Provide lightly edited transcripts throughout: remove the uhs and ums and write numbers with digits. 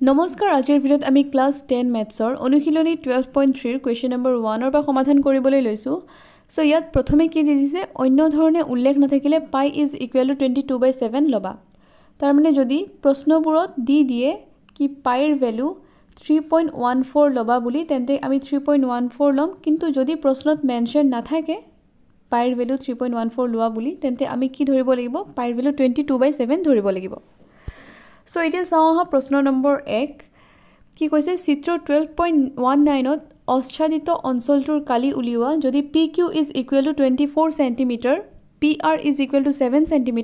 নমস্কাৰ আজিৰ ভিডিঅ'ত আমি ক্লাছ 10 মেথছৰ অনুশীলনী 12.3 কুৱেশ্যন নম্বৰ 1 পৰা সমাধান কৰিবলৈ লৈছোঁ সো ইয়াত প্ৰথমে কি দিছে অন্য ধৰণে উল্লেখ নাথাকিলে পাই ইজ ইকুৱেল টু 22/7 লবা তাৰ মানে যদি প্ৰশ্নবোৰত দি দিয়ে কি পাইৰ ভ্যালু 3.14 লবা বুলি তেন্তে আমি 3.14 লম কিন্তু যদি প্ৰশ্নত মেনশন নাথাকে পাইৰ ভ্যালু 3.14 লোৱা বুলি তেন্তে আমি কি ধৰিব লাগিব পাইৰ ভ্যালু 22/7 ধৰিব লাগিব সো এতিয়া চাও হা প্ৰশ্ন নম্বৰ 1 কি কৈছে চিত্ৰ 12.19 ত অচ্ছাদিত অঞ্চলটোৰ কালি উলিওৱা যদি PQ is equal to 24 cm PR is equal to 7 cm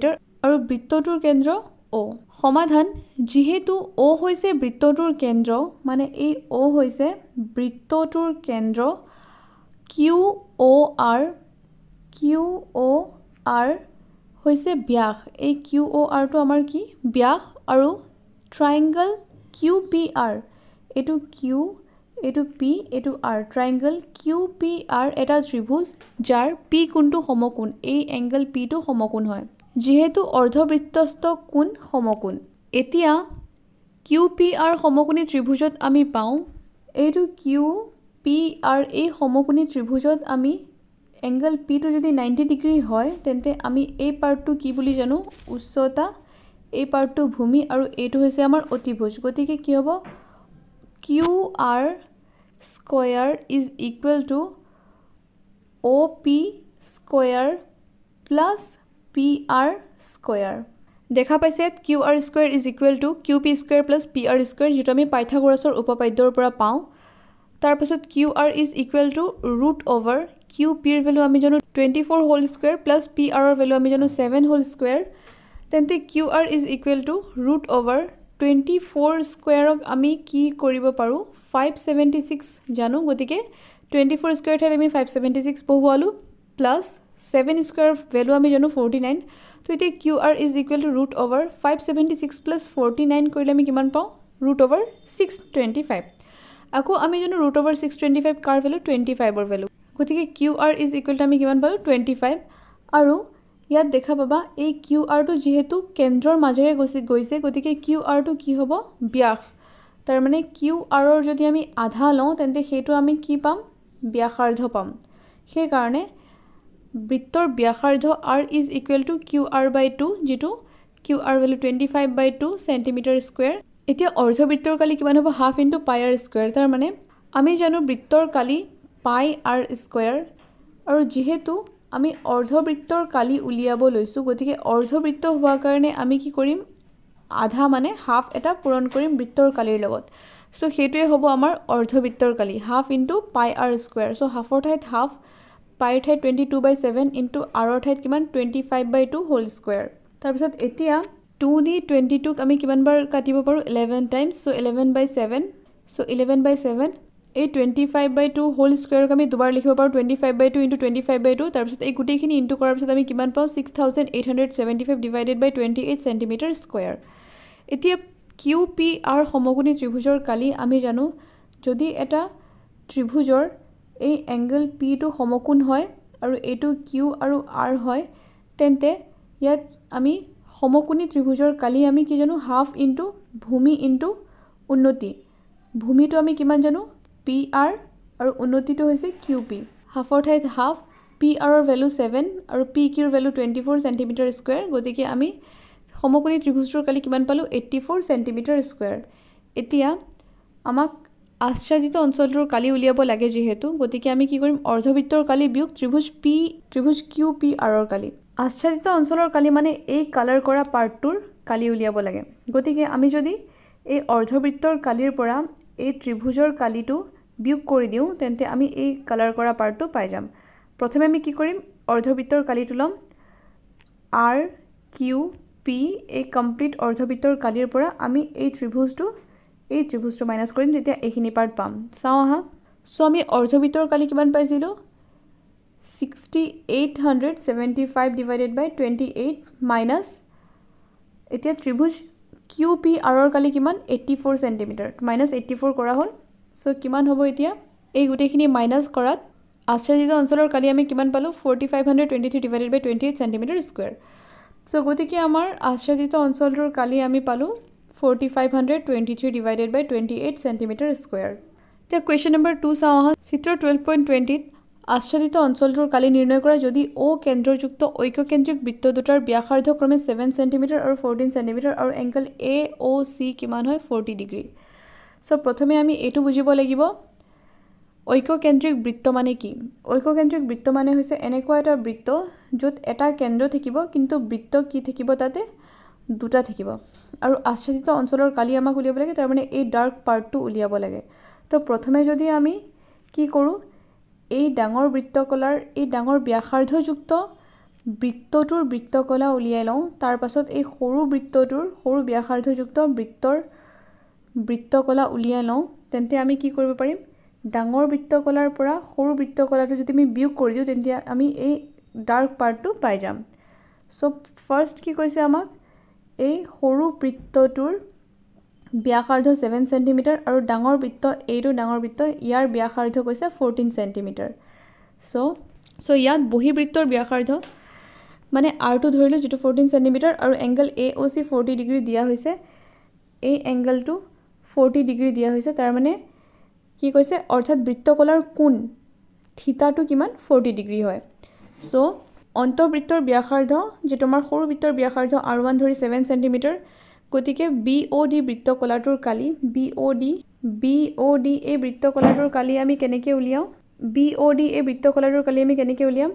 আৰু বৃত্তটোৰ কেন্দ্ৰ O সমাধান যেহেতু O হৈছে বৃত্তটোৰ কেন্দ্ৰ মানে এই O হৈছে বৃত্তটোৰ কেন্দ্ৰ QOR হৈছে ব্যাস এই QOR টো আমাৰ কি ব্যাস আৰু ট্ৰায়াঙ্গল QPR এটো Q এটো P এটো R ট্ৰায়াঙ্গল QPR এটা ত্ৰিভুজ যাৰ P কোণটো সমকোণ এই এংগল P টো সমকোণ হয় যেহেতু অৰ্ধবৃত্তস্থ কোণ সমকোণ এতিয়া QPR সমকোণী ত্ৰিভুজত আমি পাও এইটো QPR এই সমকোণী ত্ৰিভুজত আমি এংগল P টো যদি 90 ডিগ্ৰী হয় তেন্তে আমি এই পাৰ্টটো কি বুলি জানো উচ্চতা এই পাৰ্টটো ভূমি আৰু এইটো হৈছে আমাৰ অতিভুজ গতিকে কি হ'ব QR square is equal to OP square plus PR square দেখা পাইছে QR square is equal to QP square plus PR square যেটো আমি পাইথাগোৰাছৰ উপপাদ্যৰ পৰা পাও তাৰ পাছত QR is equal to root over QP ৰ ভ্যালু আমি জানো 24 হোল স্কয়াৰ প্লাস PR ৰ ভ্যালু আমি জানো 7 হোল স্কয়াৰ তেন্তে QR is equal to root over 24 স্কয়াৰক আমি কি কৰিব পাৰো 576 জানো গতিকে 24 স্কয়াৰ ঠাইত আমি 576 বহুৱালো প্লাস 7 স্কয়াৰ ভ্যালু আমি জানো 49 তো এতিয়া QR is equal to root over 576 plus 49 কৰিলে আমি কিমান পাও root over 625 আকৌ আমি জানো root over 625 কাৰ ভ্যালু 25 ৰ ভ্যালু গতিকে QR is equal to আমি কিমান পালো 25 আৰু ইয়াত দেখা পাবা এই QR টো যেহেতু কেন্দ্ৰৰ মাজেৰে গৈছে গতিকে QR টো কি হ'ব ব্যাস তাৰ মানে QR ৰ যদি আমি আধা লওঁ তেন্তে হেতু আমি কি পাম ব্যাসাৰ্ধ পাম সেই কাৰণে বৃত্তৰ ব্যাসাৰ্ধ R is equal to QR/2 যেটো QR ভ্যালু 25/2 সেন্টিমিটাৰ স্কয়াৰ এতিয়া অৰ্ধবৃত্তৰ কালি কিমান হ'ব half into pi r square তাৰ মানে আমি জানো বৃত্তৰ কালি পাই r স্কয়াৰ আৰু যেহেতু আমি অৰ্ধবৃত্তৰ কালি উলিয়াব লৈছো গতিকে অৰ্ধবৃত্ত হোৱাৰ কাৰণে আমি কি কৰিম আধা মানে হাফ এটা পূৰণ কৰিম বৃত্তৰ কালিৰ লগত সো হেতুৱে হ'ব আমাৰ অৰ্ধবৃত্তৰ কালি half into pi r square so হাফৰ ঠাইত হাফ পাইৰ ঠাইত 22/7 ইনটু r ৰ ঠাইত কিমান 25/2 হোল স্কয়াৰ তাৰ পিছত এতিয়া 2 দি 22 ক আমি কিমান বাৰ কাটিব পাৰো 11 টাইমছ সো 11/7 সো 11/7 এই 25/2 হোল স্কয়াৰক আমি দুবাৰ লিখিব পাৰো 25/2 ইনটু 25/2 তাৰ পিছত এই গুটেখিনি ইনটু কৰাৰ পিছত আমি কিমান পাও 6875 ডিভাইডেড বাই 28 সেন্টিমিটাৰ স্কয়াৰ এতিয়া QPR সমকোণী ত্ৰিভুজৰ কালি আমি জানো যদি এটা ত্ৰিভুজৰ এই এংগল P টো সমকোণ হয় আৰু এটো Q আৰু R হয় তেন্তে ইয়াত আমি সমকোণী ত্ৰিভুজৰ কালি আমি কি জানো হাফ ইনটু ভূমি ইনটু উন্নতি ভূমিটো আমি কিমান জানো PR আৰু উন্নতিটো হৈছে QP হাফৰ ঠাইত হাফ PR ৰ ভ্যালু 7 আৰু PQ ৰ ভ্যালু 24 সেন্টিমিটাৰ স্কয়াৰ গতিকে আমি সমকোণী ত্ৰিভুজৰ কালি কিমান পালো 84 সেন্টিমিটাৰ স্কয়াৰ এতিয়া আমাক আচ্ছাদিত অঞ্চলটোৰ কালি উলিয়াব লাগে যেহেতু গতিকে আমি কি কৰিম অৰ্ধবৃত্তৰ কালি বিয়োগ ত্ৰিভুজ QPR ৰ কালি আচ্ছাদিত অঞ্চলৰ কালি মানে এই কালাৰ কৰা পাৰ্টটোৰ কালি উলিয়াব লাগে গতিকে আমি যদি এই অৰ্ধবৃত্তৰ কালিৰ পৰা এই ত্ৰিভুজৰ কালিটো বিয়োগ কৰি দিও তেন্তে আমি এই কালাৰ কৰা পাৰ্টটো পাই যাম প্ৰথমে আমি কি কৰিম অৰ্ধবৃত্তৰ কালিটো লম RQP এই কমপ্লিট অৰ্ধবৃত্তৰ কালিৰ পৰা আমি এই ত্ৰিভুজটো মাইনাস কৰিম তেতিয়া এইখিনি পাৰ্ট পাম চাও হা সো আমি অৰ্ধবৃত্তৰ কালি কিমান পাইছিলো 6875 ডিভাইডেড বাই 28 মাইনাস এতিয়া ত্ৰিভুজ QPR ৰ কালি কিমান 84 সেন্টিমিটাৰ মাইনাস 84 কৰা হল সো কিমান হ'ব এতিয়া এই গুটেখিনি মাইনাস কৰাত আচ্ছাদিত অঞ্চলৰ কালি আমি কিমান পালো 4523 ডিভাইডেড বাই 28 সেন্টিমিটাৰ স্কয়াৰ সো গতিকে আমাৰ আচ্ছাদিত অঞ্চলটোৰ কালি আমি পালো 4523 divided by 28 centimeter square. The question number 2 চাওঁ আহা চিত্ৰ 12.20 আচ্ছাদিত অঞ্চলটোৰ কালি নিৰ্ণয় কৰা যদি O কেন্দ্ৰযুক্ত ঐক্যকেন্দ্ৰিক বৃত্ত দুটাৰ ব্যাসাৰ্ধ ক্ৰমে 7 cm আৰু 14 cm আৰু এংগল AOC কিমান হয় 40 ডিগ্ৰী সো প্ৰথমে আমি এটো বুজিব লাগিব ঐক্যকেন্দ্ৰিক বৃত্ত মানে কি ঐক্যকেন্দ্ৰিক বৃত্ত মানে হৈছে এনেকুৱা এটা বৃত্ত য'ত এটা কেন্দ্ৰ থাকিব কিন্তু বৃত্ত কি থাকিব তাতে দুটা থাকিব আৰু আচ্ছাদিত অঞ্চলৰ কালি আমাক উলিয়াব লাগে তাৰ মানে এই ডাৰ্ক পাৰ্টটো উলিয়াব লাগে তো প্ৰথমে যদি আমি কি কৰো এই ডাঙৰ বৃত্তকলাৰ এই ডাঙৰ ব্যাসাৰ্ধযুক্ত বৃত্তটোৰ বৃত্তকলা উলিয়াই লওঁ তাৰ পাছত এই সৰু বৃত্তটোৰ সৰু ব্যাসাৰ্ধযুক্ত বৃত্তকলা উলিয়াই লওঁ তেন্তে আমি কি কৰিব পাৰিম ডাঙৰ বৃত্তকলাৰ পৰা সৰু বৃত্তকলাটো যদি আমি বিয়োগ কৰি দিও তেন্তে আমি এই ডাৰ্ক পাৰ্টটো পাই যাম সো ফাৰ্স্ট কি কৈছে আমাক এই সৰু বৃত্তটোৰ ব্যাসাৰ্ধ 7 cm আৰু ডাঙৰ বৃত্ত এইটো ডাঙৰ বৃত্ত ইয়াৰ ব্যাসাৰ্ধ কৈছে 14 cm সো ইয়াত বহিবৃত্তৰ ব্যাসাৰ্ধ মানে r2 ধৰিলো যেটো 14 cm আৰু এংগল AOC 40 ডিগ্ৰী দিয়া হৈছে এই এংগলটো 40 ডিগ্ৰী দিয়া হৈছে তাৰ মানে কি কৈছে অৰ্থাৎ বৃত্তকলাৰ কোণ থিতাটো কিমান 40 ডিগ্ৰী হয় সো অন্তবৃত্তৰ ব্যাসাৰ্ধ যে তোমাৰ সৰু বৃত্তৰ ব্যাসাৰ্ধ r1 ধৰি 7 cm গতিকে BOD বৃত্তকলাটোৰ কালি BOD এই বৃত্তকলাটোৰ কালি আমি কেনেকৈ উলিয়াও BOD এই বৃত্তকলাটোৰ কালি আমি কেনেকৈ উলিয়াম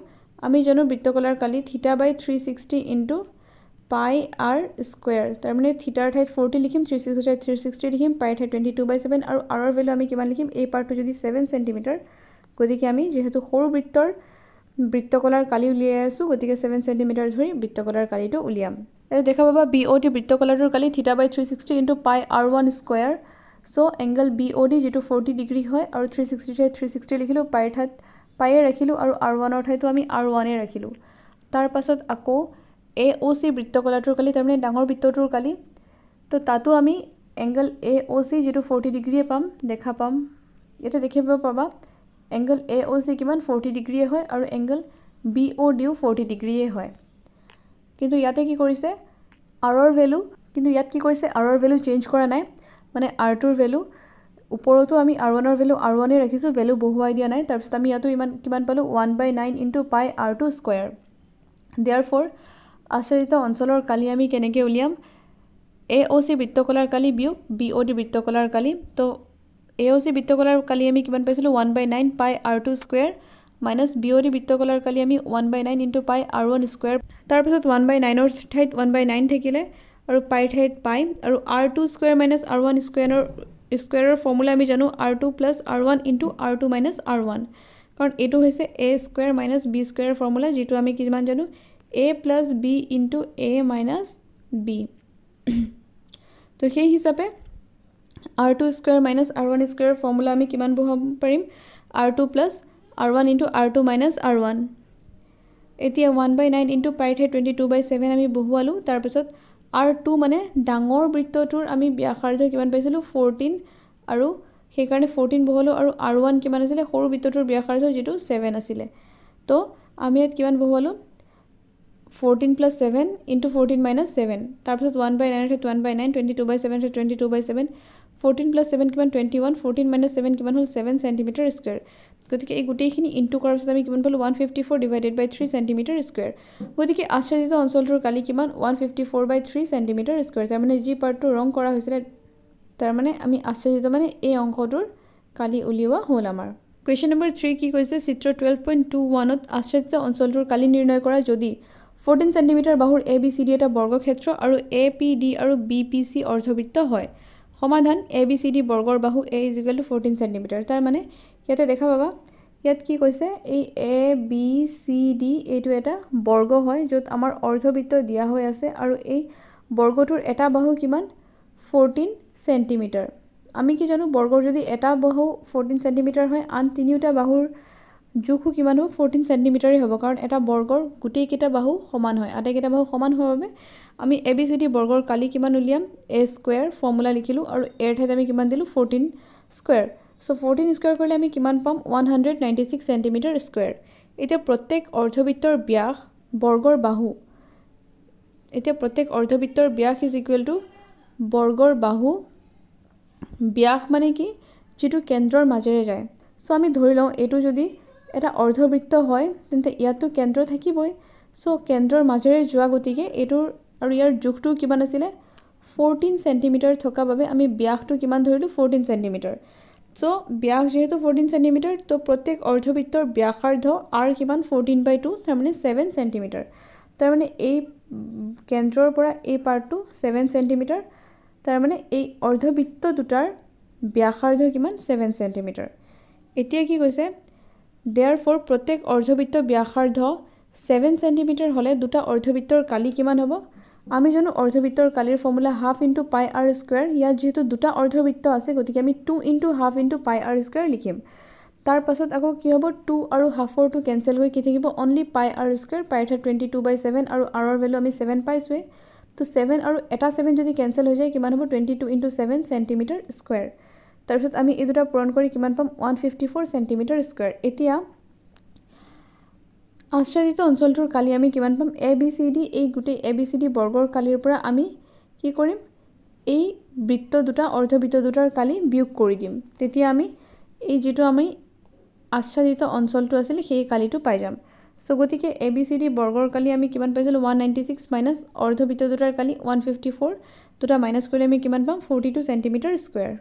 আমি জানো বৃত্তকলাৰ কালি θ/360 * পাই r স্কয়াৰ তাৰ মানে থিটাৰ ঠাইত 40 লিখিম 360 লিখিম পাই ঠাইত 22/7 আৰু r ৰ ভ্যালু আমি কিমান লিখিম এই পাৰ্টটো যদি 7 cm গতিকে আমি যেহেতু সৰু বৃত্তকলাৰ কালি উলিয়াই আছো গতিকে 7 cm ধৰি বৃত্তকলাৰ কালিটো উলিয়াম এটা দেখা পাবা BOD বৃত্তকলাটোৰ কালি θ/360 * পাই r1 square so angle BOD যেটো 40 ডিগ্ৰী হয় আৰু 360 ঠাইত 360 লিখিলো পাই ঠাইত পাইয়ে ৰাখিলো আৰু r1 ৰ ঠাইতো আমি r1 এ ৰাখিলো তাৰ পাছত আকৌ AOC বৃত্তকলাটোৰ কালি তাৰমানে ডাঙৰ বৃত্তটোৰ কালি তো তাতো আমি এংগল AOC যেটো 40 ডিগ্ৰী পাম দেখা পাম এটা দেখিব পাবা এংগল AOC কিমান 40 ডিগ্ৰী হয় আৰু এংগল BOD ও 40 ডিগ্ৰী হয় কিন্তু ইয়াতে কি কৰিছে r ৰ ভ্যালু কিন্তু ইয়াত কি কৰিছে r ৰ ভ্যালু চেঞ্জ কৰা নাই মানে r2 ৰ ভ্যালু ওপৰতো আমি r1 ৰ ভ্যালু r1 এ ৰাখিছো ভ্যালু বহুৱাই দিয়া নাই তাৰ পিছত আমি ইয়াতো কিমান পালো 1/9 * পাই r2 স্কয়াৰ therefore আচ্ছাদিত অঞ্চলৰ কালি আমি কেনেকৈ উলিয়াম AOC বৃত্তকলাৰ কালি বিয়োগ BOD বৃত্তকলাৰ কালি তো AOC বৃত্তকলাৰ কালি আমি কিমান পাইছিলো 1/9 পাই r2 স্কয়াৰ মাইনাস BOD বৃত্তকলাৰ কালি আমি 1/9 * পাই r1 স্কয়াৰ তাৰ পিছত 1/9 ৰ ঠাইত 1/9 থাকিলে আৰু পাই ঠাইত পাই আৰু r2 square minus r1 স্কয়াৰৰ formula আমি জানো r2 + r1 * r2 - r1 কাৰণ এটো হৈছে a স্কয়াৰ মাইনাস b স্কয়াৰৰ ফৰ্মুলা যেটো আমি কিমান জানো a + b * a - b তো সেই হিচাপে r2 square minus r1 স্কয়াৰৰ formula আমি কিমান বহাব পাৰিম r2 + r1 * r2 - r1 এতিয়া 1/9 * পাই ঠাইত 22/7 আমি বহুৱালো তাৰ পিছত r2 মানে ডাঙৰ বৃত্তটোৰ আমি ব্যাসাৰ্ধ কিমান পাইছিলো 14 আৰু সেই কাৰণে 14 বহুৱালো আৰু r1 কিমান আছিল সৰু বৃত্তটোৰ ব্যাসাৰ্ধ যেটো 7 আছিল তো আমি ইয়াত কিমান বহুৱালো 14 + 7 * 14 - 7 তাৰ পিছত 1/9 ৰ 1/9 22/7 ৰ 22/7 14 + 7 কিমান 21 14 - 7 কিমান হল 7 cm স্কয়াৰ গতিকে এই গুটেইখিনি ইনটু কৰাৰ পিছত আমি কিমান পালো 154 / 3 cm স্কয়াৰ গতিকে আচ্ছাদিত অঞ্চলটোৰ কালি কিমান 154/3 cm স্কয়াৰ তাৰ মানে যি পাৰ্টটো ৰং কৰা হৈছিল তাৰ মানে আমি আচ্ছাদিত মানে এই অংশটোৰ কালি উলিওৱা হ'ল আমাৰ কোৱেশ্চন নম্বৰ 3 কি কৈছে চিত্ৰ 12.21 ত আচ্ছাদিত অঞ্চলটোৰ কালি নিৰ্ণয় কৰা যদি 14 cm বাহুৰ ABCD এটা বৰ্গক্ষেত্ৰ আৰু APD আৰু BPC অৰ্ধবৃত্ত হয় সমাধান ABCD বৰ্গৰ বাহু A = 14 cm তাৰ মানে ইয়াতে দেখা পাবা ইয়াত কি কৈছে এই ABCD এইটো এটা বৰ্গ হয় য'ত আমাৰ অৰ্ধবৃত্ত দিয়া হৈ আছে আৰু এই বৰ্গটোৰ এটা বাহু কিমান 14 cm আমি কি জানো বৰ্গৰ যদি এটা বাহু 14 cm হয় আন তিনিটা বাহুৰ জোখো কিমান হ'ব 14 cm হ'ব কাৰণ এটা বৰ্গৰ গুটেই কেইটা বাহু সমান হয় আটাইকেইটা বাহু সমান হোৱাৰ বাবে আমি ABCD বৰ্গৰ কালি কিমান উলিয়াম a স্কয়াৰ ফৰ্মুলা লিখিলো আৰু a ৰ ঠাইত আমি কিমান দিলো 14 স্কয়াৰ সো 14 স্কয়াৰ কৰিলে আমি কিমান পাম 196 cm স্কয়াৰ এতিয়া প্ৰত্যেক অৰ্ধবৃত্তৰ ব্যাস বৰ্গৰ বাহু এতিয়া প্ৰত্যেক অৰ্ধবৃত্তৰ ব্যাস = বৰ্গৰ বাহু ব্যাস মানে কি যেটো কেন্দ্ৰৰ মাজেৰে যায় সো আমি ধৰি লওঁ এটো যদি এটা অৰ্ধবৃত্ত হয় তেন্তে ইয়াতো কেন্দ্ৰ থাকিবই সো কেন্দ্ৰৰ মাজেৰে যোৱা গতিকে এটোৰ আৰু ইয়াৰ যোগটো কিমান আছিল 14 সেন্টিমিটাৰ থকা বাবে আমি ব্যাসটো কিমান ধৰিলো 14 সেন্টিমিটাৰ সো ব্যাস যেহেতু 14 সেন্টিমিটাৰ তো প্ৰত্যেক অৰ্ধবৃত্তৰ ব্যাসাৰ্ধ r কিমান 14/2 তাৰ মানে 7 সেন্টিমিটাৰ তাৰ মানে এই কেন্দ্ৰৰ পৰা এই পাৰ্টটো 7 সেন্টিমিটাৰ তাৰ মানে এই অৰ্ধবৃত্ত দুটাৰ ব্যাসাৰ্ধ কিমান 7 সেন্টিমিটাৰ এতিয়া কি কৈছে therefore প্ৰত্যেক অৰ্ধবৃত্ত ব্যাসাৰ্ধ 7 সেন্টিমিটাৰ হলে দুটা অৰ্ধবৃত্তৰ কালি কিমান হ'ব আমি জানো অৰ্ধবৃত্তৰ কালিৰ formula half into pi r square ইয়াত যেহেতু দুটা অৰ্ধবৃত্ত আছে গতিকে আমি 2 into half into pi r square লিখিম তাৰ পাছত আকৌ কি হ'ব 2 আৰু হাফৰ টু কেনসেল হৈ কি থাকিব অনলি পাই r স্কয়াৰ পাই থা 22/7 আৰু r ৰ ভ্যালু আমি 7 পাইছোৱে তো 7 আৰু এটা 7 যদি কেনসেল হৈ যায় কিমান হ'ব 22 ইনটু 7 সেন্টিমিটাৰ স্কয়াৰ তাৰ পাছত আমি এই দুটা পূৰণ কৰি কিমান পাম 154 সেন্টিমিটাৰ স্কয়াৰ এতিয়া আচ্ছাদিত অঞ্চলটোৰ কালি আমি কিমান পাম ABCD এই গুটেই ABCD বৰ্গৰ কালিৰ পৰা আমি কি কৰিম এই বৃত্ত দুটা অৰ্ধবৃত্ত দুটাৰ কালি বিয়োগ কৰি দিম তেতিয়া আমি এই যেটো আমি আচ্ছাদিত অঞ্চলটো আছিল সেই কালিটো পাই যাম সো গতিকে ABCD বৰ্গৰ কালি আমি কিমান পাইছিল 196 মাইনাস অৰ্ধবৃত্ত দুটাৰ কালি 154 দুটা মাইনাস কৰিলে আমি কিমান পাম 42 সেন্টিমিটাৰ স্কয়াৰ